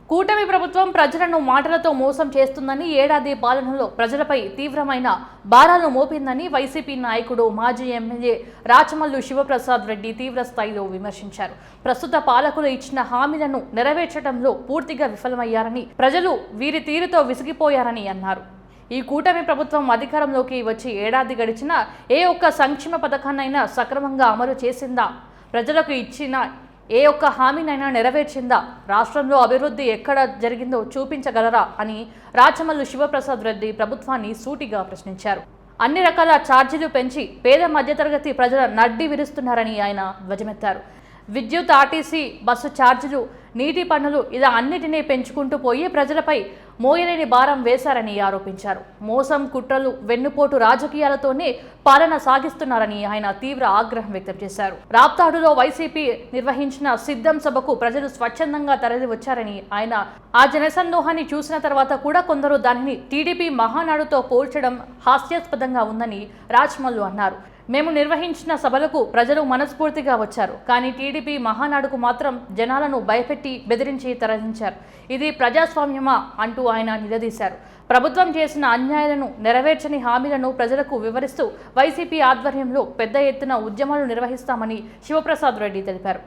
కూటమి ప్రభుత్వం ప్రజలను మాటలతో మోసం చేస్తుందని, ఏడాది పాలనలో ప్రజలపై తీవ్రమైన భారాలు మోపిందని వైసీపీ నాయకుడు మాజీ ఎమ్మెల్యే రాచమల్లు శివప్రసాద్ రెడ్డి తీవ్ర స్థాయిలో విమర్శించారు. ప్రస్తుత పాలకులు ఇచ్చిన హామీలను నెరవేర్చడంలో పూర్తిగా విఫలమయ్యారని, ప్రజలు వీరి తీరుతో విసిగిపోయారని అన్నారు. ఈ కూటమి ప్రభుత్వం అధికారంలోకి వచ్చి ఏడాది గడిచినా ఏ ఒక్క సంక్షేమ పథకాన్నైనా సక్రమంగా అమలు చేసిందా? ప్రజలకు ఇచ్చిన ఏ ఒక్క హామీనైనా నెరవేర్చిందా? రాష్ట్రంలో అభివృద్ధి ఎక్కడ జరిగిందో చూపించగలరా అని రాచమల్లు శివప్రసాద్ రెడ్డి ప్రభుత్వాన్ని సూటిగా ప్రశ్నించారు. అన్ని రకాల ఛార్జీలు పెంచి పేద మధ్యతరగతి ప్రజల నడ్డి విరుస్తున్నారని ఆయన ధ్వజమెత్తారు. విద్యుత్, ఆర్టీసీ బస్సు ఛార్జీలు, నీటి పన్నులు ఇలా అన్నిటినీ పెంచుకుంటూ పోయి ప్రజలపై మోయలేని భారం వేశారని ఆరోపించారు. మోసం, కుట్రలు, వెన్నుపోటు రాజకీయాలతోనే పాలన సాగిస్తున్నారని ఆయన తీవ్ర ఆగ్రహం వ్యక్తం చేశారు. రాప్తాడులో వైసీపీ నిర్వహించిన సిద్ధం సభకు ప్రజలు స్వచ్ఛందంగా తరలి వచ్చారని ఆయన ఆ జనసందోహాన్ని చూసిన తర్వాత కూడా కొందరు దానిని టీడీపీ మహానాడుతో పోల్చడం హాస్యాస్పదంగా ఉందని రాచమల్లు అన్నారు. మేము నిర్వహించిన సభలకు ప్రజలు మనస్ఫూర్తిగా వచ్చారు, కానీ టీడీపీ మహానాడుకు మాత్రం జనాలను భయపెట్టి బెదిరించి తరలించారు. ఇది ప్రజాస్వామ్యమా అంటూ ఆయన నిలదీశారు. ప్రభుత్వం చేసిన అన్యాయాలను, నెరవేర్చని హామీలను ప్రజలకు వివరిస్తూ వైసీపీ ఆధ్వర్యంలో పెద్ద ఎత్తున ఉద్యమాలు నిర్వహిస్తామని శివప్రసాద్ రెడ్డి తెలిపారు.